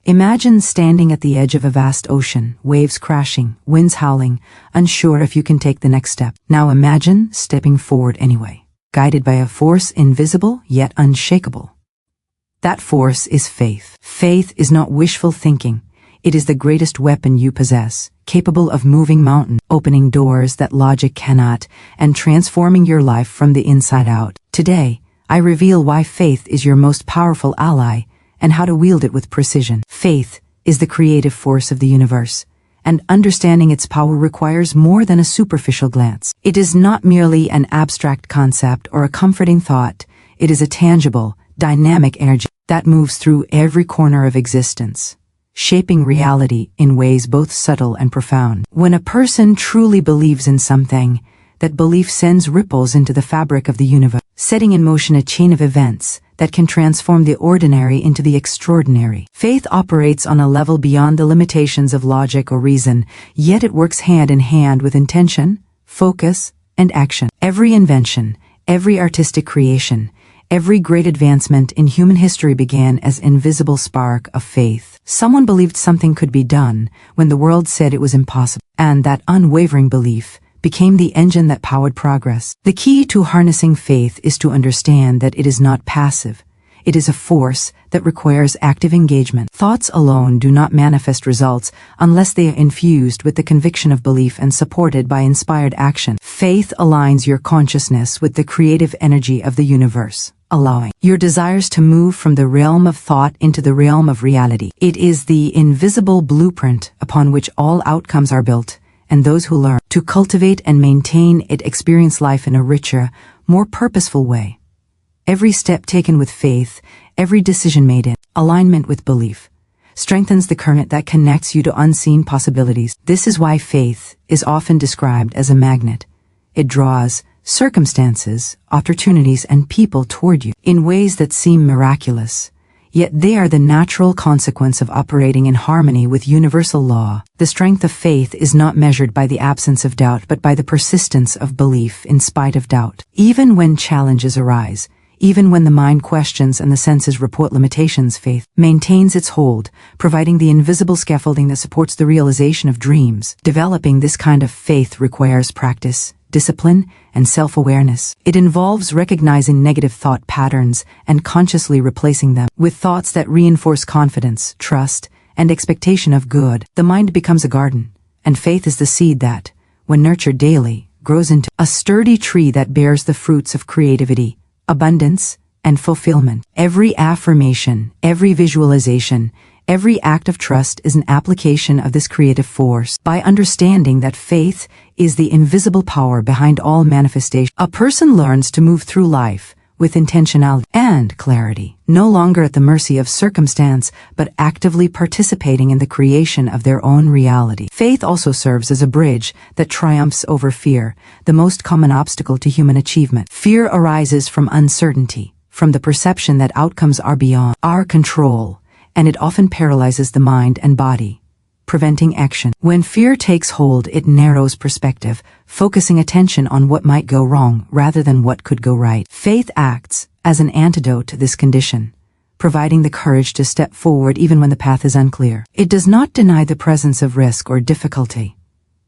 Imagine standing at the edge of a vast ocean, waves crashing, winds howling, unsure if you can take the next step. Now imagine stepping forward anyway, guided by a force invisible yet unshakable. That force is faith. Faith is not wishful thinking. It is the greatest weapon you possess, capable of moving mountains, opening doors that logic cannot, and transforming your life from the inside out. Today, I reveal why faith is your most powerful ally and how to wield it with precision. Faith is the creative force of the universe, and understanding its power requires more than a superficial glance. It is not merely an abstract concept or a comforting thought. It is a tangible, dynamic energy that moves through every corner of existence, shaping reality in ways both subtle and profound. When a person truly believes in something, that belief sends ripples into the fabric of the universe, setting in motion a chain of events that can transform the ordinary into the extraordinary. Faith operates on a level beyond the limitations of logic or reason, yet it works hand in hand with intention, focus, and action. Every invention, every artistic creation, every great advancement in human history began as an invisible spark of faith. Someone believed something could be done when the world said it was impossible, and that unwavering belief became the engine that powered progress. The key to harnessing faith is to understand that it is not passive. It is a force that requires active engagement. Thoughts alone do not manifest results unless they are infused with the conviction of belief and supported by inspired action. Faith aligns your consciousness with the creative energy of the universe, allowing your desires to move from the realm of thought into the realm of reality. It is the invisible blueprint upon which all outcomes are built, and those who learn to cultivate and maintain it experience life in a richer, more purposeful way. Every step taken with faith, every decision made in alignment with belief, strengthens the current that connects you to unseen possibilities. This is why faith is often described as a magnet. It draws circumstances, opportunities, and people toward you in ways that seem miraculous, yet they are the natural consequence of operating in harmony with universal law. The strength of faith is not measured by the absence of doubt but by the persistence of belief in spite of doubt. Even when challenges arise, even when the mind questions and the senses report limitations, faith maintains its hold, providing the invisible scaffolding that supports the realization of dreams. Developing this kind of faith requires practice, discipline, and self-awareness. It involves recognizing negative thought patterns and consciously replacing them with thoughts that reinforce confidence, trust, and expectation of good. The mind becomes a garden, and faith is the seed that, when nurtured daily, grows into a sturdy tree that bears the fruits of creativity, abundance, and fulfillment. Every affirmation, every visualization, every act of trust is an application of this creative force. By understanding that faith is the invisible power behind all manifestation, a person learns to move through life with intentionality and clarity, no longer at the mercy of circumstance, but actively participating in the creation of their own reality. Faith also serves as a bridge that triumphs over fear, the most common obstacle to human achievement. Fear arises from uncertainty, from the perception that outcomes are beyond our control, and it often paralyzes the mind and body, preventing action. When fear takes hold, it narrows perspective, focusing attention on what might go wrong rather than what could go right. Faith acts as an antidote to this condition, providing the courage to step forward even when the path is unclear. It does not deny the presence of risk or difficulty,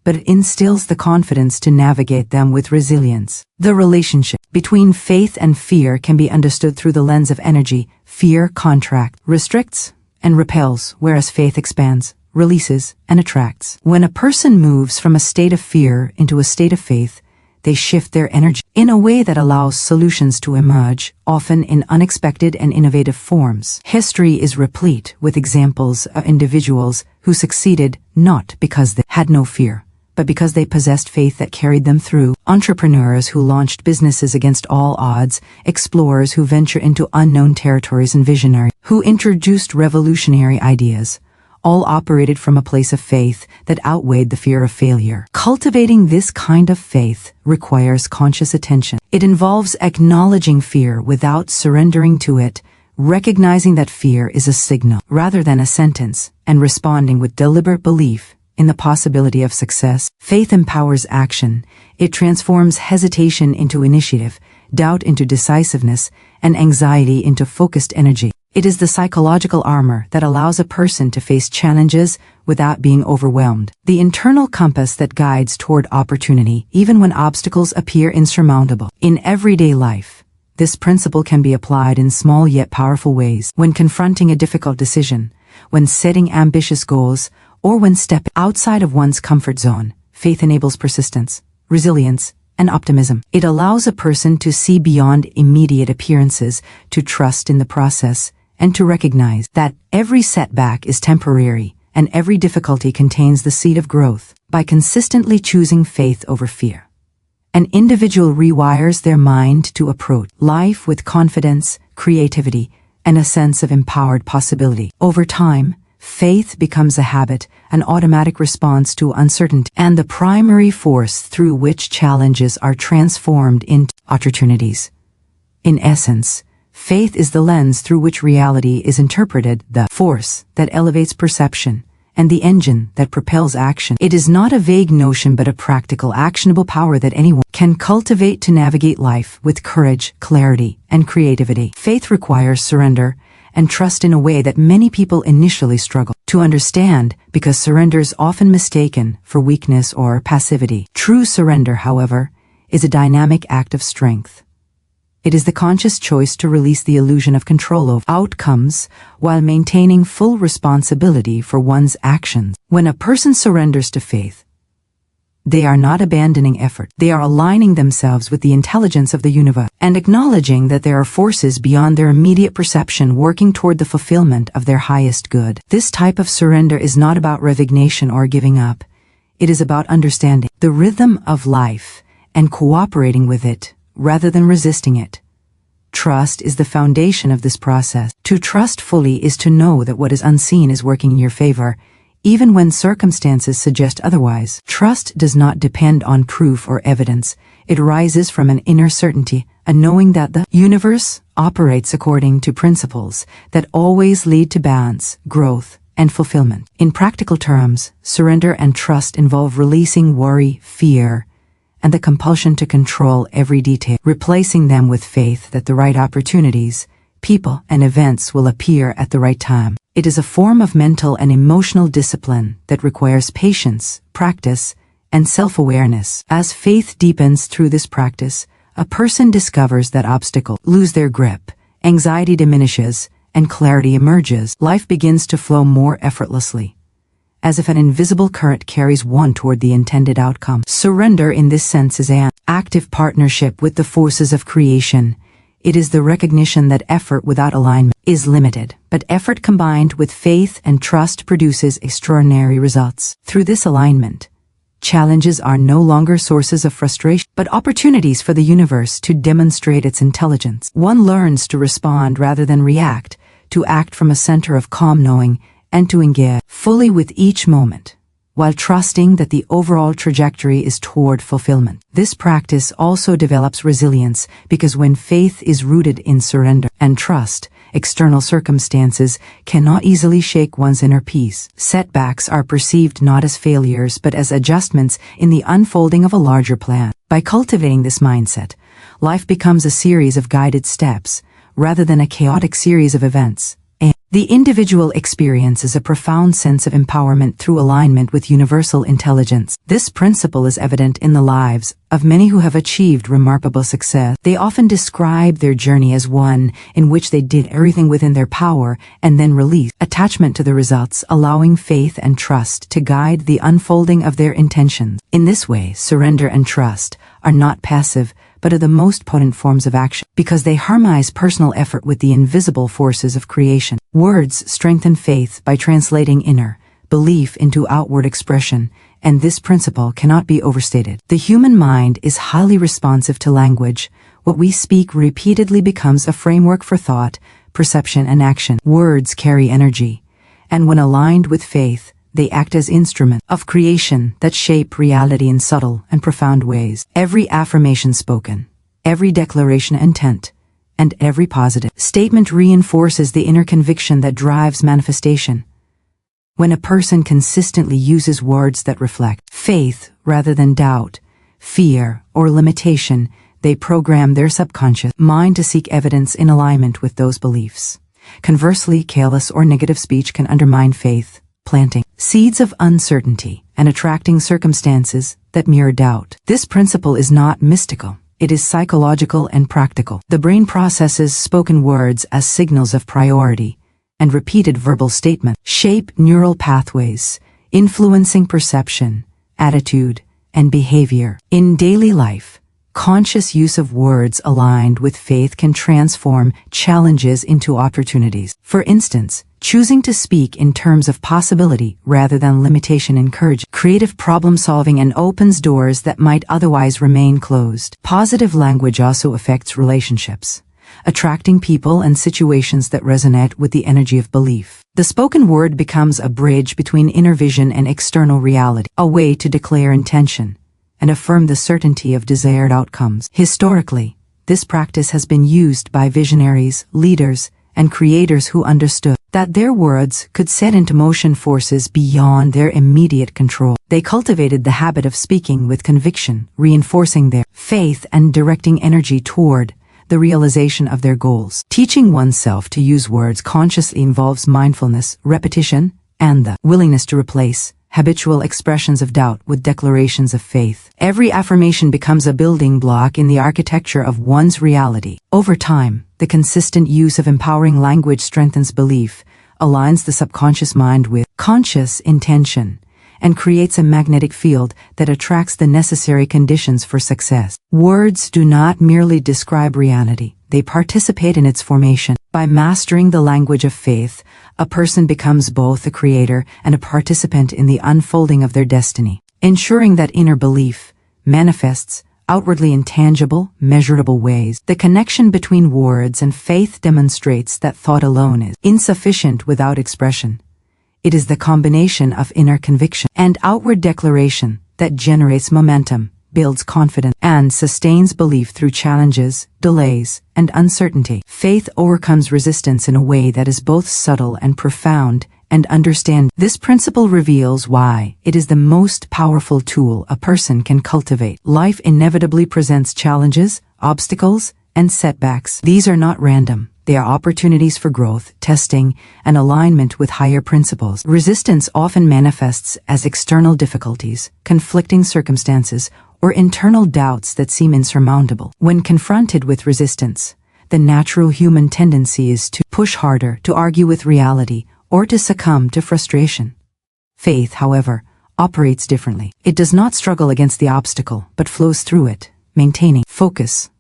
but it instills the confidence to navigate them with resilience. The relationship between faith and fear can be understood through the lens of energy. Fear contracts, restricts, and repels, whereas faith expands, releases, and attracts. When a person moves from a state of fear into a state of faith, they shift their energy in a way that allows solutions to emerge, often in unexpected and innovative forms. History is replete with examples of individuals who succeeded not because they had no fear, but because they possessed faith that carried them through. Entrepreneurs who launched businesses against all odds, explorers who venture into unknown territories, and visionaries who introduced revolutionary ideas, all operated from a place of faith that outweighed the fear of failure. Cultivating this kind of faith requires conscious attention. It involves acknowledging fear without surrendering to it, recognizing that fear is a signal rather than a sentence, and responding with deliberate belief in the possibility of success. Faith empowers action. It transforms hesitation into initiative, doubt into decisiveness, and anxiety into focused energy. It is the psychological armor that allows a person to face challenges without being overwhelmed. The internal compass that guides toward opportunity even when obstacles appear insurmountable. In everyday life, this principle can be applied in small yet powerful ways. When confronting a difficult decision, when setting ambitious goals, or when stepping outside of one's comfort zone, faith enables persistence, resilience, and optimism. It allows a person to see beyond immediate appearances, to trust in the process, and to recognize that every setback is temporary and every difficulty contains the seed of growth. By consistently choosing faith over fear, an individual rewires their mind to approach life with confidence, creativity, and a sense of empowered possibility. Over time, faith becomes a habit, an automatic response to uncertainty, and the primary force through which challenges are transformed into opportunities. In essence, faith is the lens through which reality is interpreted, the force that elevates perception, and the engine that propels action. It is not a vague notion but a practical, actionable power that anyone can cultivate to navigate life with courage, clarity, and creativity. Faith requires surrender and trust in a way that many people initially struggle to understand because surrender is often mistaken for weakness or passivity. True surrender, however, is a dynamic act of strength. It is the conscious choice to release the illusion of control over outcomes while maintaining full responsibility for one's actions. When a person surrenders to faith, they are not abandoning effort. They are aligning themselves with the intelligence of the universe and acknowledging that there are forces beyond their immediate perception working toward the fulfillment of their highest good. This type of surrender is not about resignation or giving up. It is about understanding the rhythm of life and cooperating with it rather than resisting it. Trust is the foundation of this process. To trust fully is to know that what is unseen is working in your favor, even when circumstances suggest otherwise. Trust does not depend on proof or evidence. It arises from an inner certainty, a knowing that the universe operates according to principles that always lead to balance, growth, and fulfillment. In practical terms, surrender and trust involve releasing worry, fear, and the compulsion to control every detail, replacing them with faith that the right opportunities, people, and events will appear at the right time. It is a form of mental and emotional discipline that requires patience, practice, and self-awareness. As faith deepens through this practice, a person discovers that obstacles lose their grip, anxiety diminishes, and clarity emerges. Life begins to flow more effortlessly, as if an invisible current carries one toward the intended outcome. Surrender in this sense is an active partnership with the forces of creation. It is the recognition that effort without alignment is limited, but effort combined with faith and trust produces extraordinary results. Through this alignment, challenges are no longer sources of frustration, but opportunities for the universe to demonstrate its intelligence. One learns to respond rather than react, to act from a center of calm knowing, and to engage fully with each moment, while trusting that the overall trajectory is toward fulfillment. This practice also develops resilience because when faith is rooted in surrender and trust, external circumstances cannot easily shake one's inner peace. Setbacks are perceived not as failures but as adjustments in the unfolding of a larger plan. By cultivating this mindset, life becomes a series of guided steps rather than a chaotic series of events. The individual experiences a profound sense of empowerment through alignment with universal intelligence. This principle is evident in the lives of many who have achieved remarkable success. They often describe their journey as one in which they did everything within their power and then released attachment to the results, allowing faith and trust to guide the unfolding of their intentions. In this way, surrender and trust are not passive, but are the most potent forms of action because they harmonize personal effort with the invisible forces of creation. Words strengthen faith by translating inner belief into outward expression, and this principle cannot be overstated. The human mind is highly responsive to language. What we speak repeatedly becomes a framework for thought, perception, and action. Words carry energy, and when aligned with faith, they act as instruments of creation that shape reality in subtle and profound ways. Every affirmation spoken, every declaration of intent, and every positive statement reinforces the inner conviction that drives manifestation. When a person consistently uses words that reflect faith rather than doubt, fear, or limitation, they program their subconscious mind to seek evidence in alignment with those beliefs. Conversely, careless or negative speech can undermine faith, planting seeds of uncertainty and attracting circumstances that mirror doubt. This principle is not mystical. It is psychological and practical. The brain processes spoken words as signals of priority, and repeated verbal statements shape neural pathways, influencing perception, attitude, and behavior. In daily life, conscious use of words aligned with faith can transform challenges into opportunities. For instance, choosing to speak in terms of possibility rather than limitation encourages creative problem-solving and opens doors that might otherwise remain closed. Positive language also affects relationships, attracting people and situations that resonate with the energy of belief. The spoken word becomes a bridge between inner vision and external reality, a way to declare intention and affirm the certainty of desired outcomes. Historically, this practice has been used by visionaries, leaders, and creators who understood that their words could set into motion forces beyond their immediate control. They cultivated the habit of speaking with conviction, reinforcing their faith and directing energy toward the realization of their goals. Teaching oneself to use words consciously involves mindfulness, repetition, and the willingness to replace habitual expressions of doubt with declarations of faith. Every affirmation becomes a building block in the architecture of one's reality. Over time, the consistent use of empowering language strengthens belief, aligns the subconscious mind with conscious intention, and creates a magnetic field that attracts the necessary conditions for success. Words do not merely describe reality, they participate in its formation. By mastering the language of faith, a person becomes both a creator and a participant in the unfolding of their destiny, ensuring that inner belief manifests outwardly in tangible, measurable ways. The connection between words and faith demonstrates that thought alone is insufficient without expression. It is the combination of inner conviction and outward declaration that generates momentum, builds confidence, and sustains belief through challenges, delays, and uncertainty. Faith overcomes resistance in a way that is both subtle and profound, and understand. This principle reveals why it is the most powerful tool a person can cultivate. Life inevitably presents challenges, obstacles, and setbacks. These are not random. They are opportunities for growth, testing, and alignment with higher principles. Resistance often manifests as external difficulties, conflicting circumstances, or internal doubts that seem insurmountable. When confronted with resistance, the natural human tendency is to push harder, to argue with reality, or to succumb to frustration. Faith, however, operates differently. It does not struggle against the obstacle, but flows through it, maintaining focus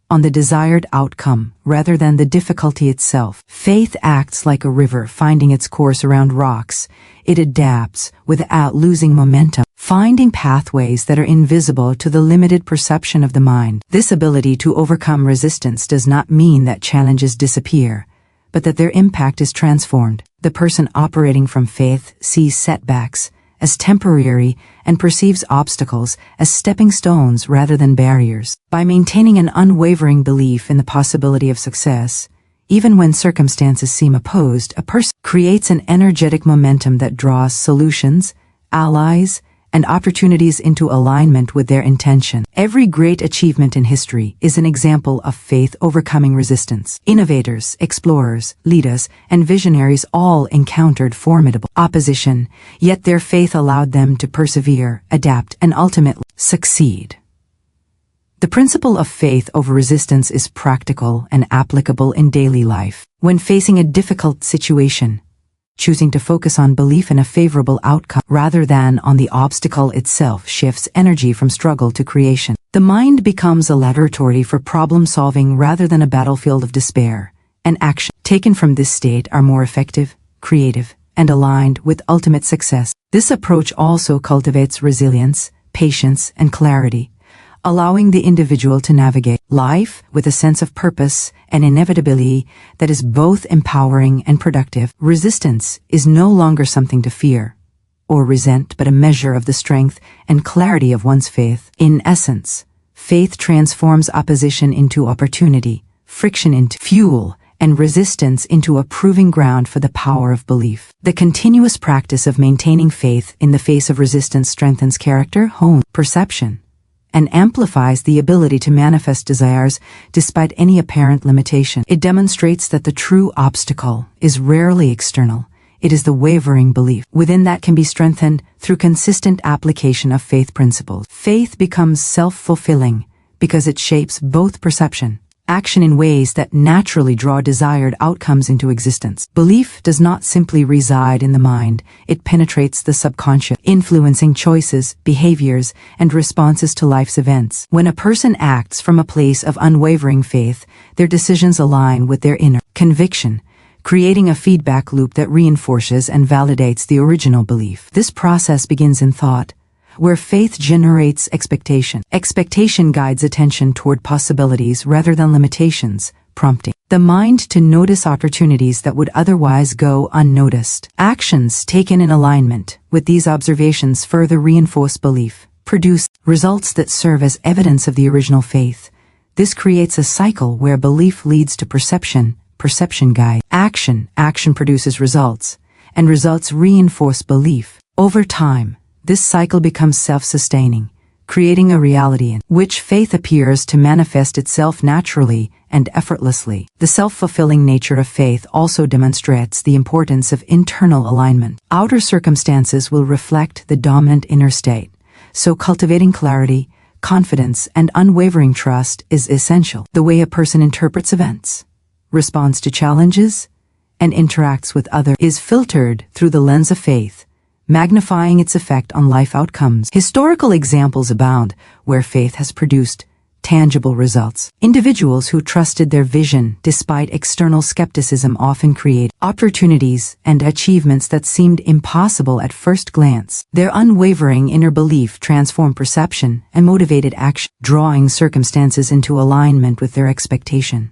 on the desired outcome rather than the difficulty itself. Faith acts like a river finding its course around rocks. It adapts without losing momentum, finding pathways that are invisible to the limited perception of the mind. This ability to overcome resistance does not mean that challenges disappear, but that their impact is transformed. The person operating from faith sees setbacks as temporary and perceives obstacles as stepping stones rather than barriers. By maintaining an unwavering belief in the possibility of success, even when circumstances seem opposed, a person creates an energetic momentum that draws solutions, allies, and opportunities into alignment with their intention. Every great achievement in history is an example of faith overcoming resistance. Innovators, explorers, leaders, and visionaries all encountered formidable opposition, yet their faith allowed them to persevere, adapt, and ultimately succeed. The principle of faith over resistance is practical and applicable in daily life. When facing a difficult situation, choosing to focus on belief in a favorable outcome rather than on the obstacle itself shifts energy from struggle to creation. The mind becomes a laboratory for problem-solving rather than a battlefield of despair, and action taken from this state are more effective, creative, and aligned with ultimate success. This approach also cultivates resilience, patience, and clarity, allowing the individual to navigate life with a sense of purpose and inevitability that is both empowering and productive. Resistance is no longer something to fear or resent, but a measure of the strength and clarity of one's faith. In essence, faith transforms opposition into opportunity, friction into fuel, and resistance into a proving ground for the power of belief. The continuous practice of maintaining faith in the face of resistance strengthens character, hones perception, and amplifies the ability to manifest desires despite any apparent limitation. It demonstrates that the true obstacle is rarely external. It is the wavering belief within that can be strengthened through consistent application of faith principles. Faith becomes self-fulfilling because it shapes both perception, action in ways that naturally draw desired outcomes into existence. Belief does not simply reside in the mind, it penetrates the subconscious, influencing choices, behaviors, and responses to life's events. When a person acts from a place of unwavering faith, their decisions align with their inner conviction, creating a feedback loop that reinforces and validates the original belief. This process begins in thought, where faith generates expectation. Expectation guides attention toward possibilities rather than limitations, prompting the mind to notice opportunities that would otherwise go unnoticed. Actions taken in alignment with these observations further reinforce belief, produce results that serve as evidence of the original faith. This creates a cycle where belief leads to perception, perception guides action, action produces results, and results reinforce belief. Over time, this cycle becomes self-sustaining, creating a reality in which faith appears to manifest itself naturally and effortlessly. The self-fulfilling nature of faith also demonstrates the importance of internal alignment. Outer circumstances will reflect the dominant inner state, so cultivating clarity, confidence, and unwavering trust is essential. The way a person interprets events, responds to challenges, and interacts with others is filtered through the lens of faith, magnifying its effect on life outcomes. Historical examples abound where faith has produced tangible results. Individuals who trusted their vision despite external skepticism often create opportunities and achievements that seemed impossible at first glance. Their unwavering inner belief transformed perception and motivated action, drawing circumstances into alignment with their expectation.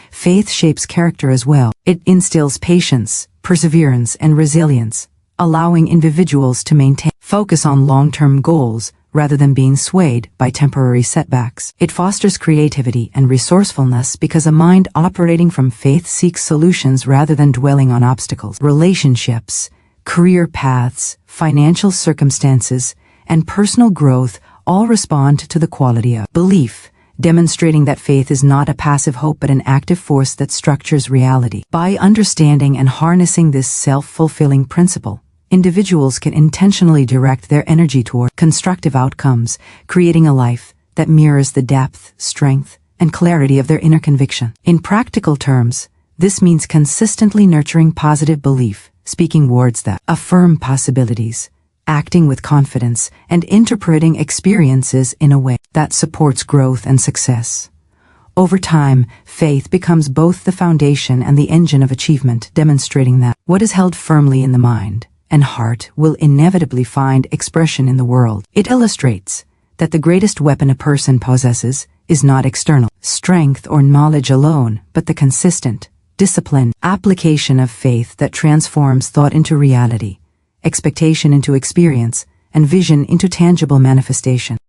Faith shapes character as well. It instills patience, perseverance, and resilience, allowing individuals to maintain focus on long-term goals rather than being swayed by temporary setbacks. It fosters creativity and resourcefulness because a mind operating from faith seeks solutions rather than dwelling on obstacles. Relationships, career paths, financial circumstances, and personal growth all respond to the quality of belief, demonstrating that faith is not a passive hope but an active force that structures reality. By understanding and harnessing this self-fulfilling principle, individuals can intentionally direct their energy toward constructive outcomes, creating a life that mirrors the depth, strength, and clarity of their inner conviction. In practical terms, this means consistently nurturing positive belief, speaking words that affirm possibilities, acting with confidence, and interpreting experiences in a way that supports growth and success. Over time, faith becomes both the foundation and the engine of achievement, demonstrating that what is held firmly in the mind and heart will inevitably find expression in the world. It illustrates that the greatest weapon a person possesses is not external strength or knowledge alone, but the consistent, disciplined application of faith that transforms thought into reality, expectation into experience, and vision into tangible manifestation.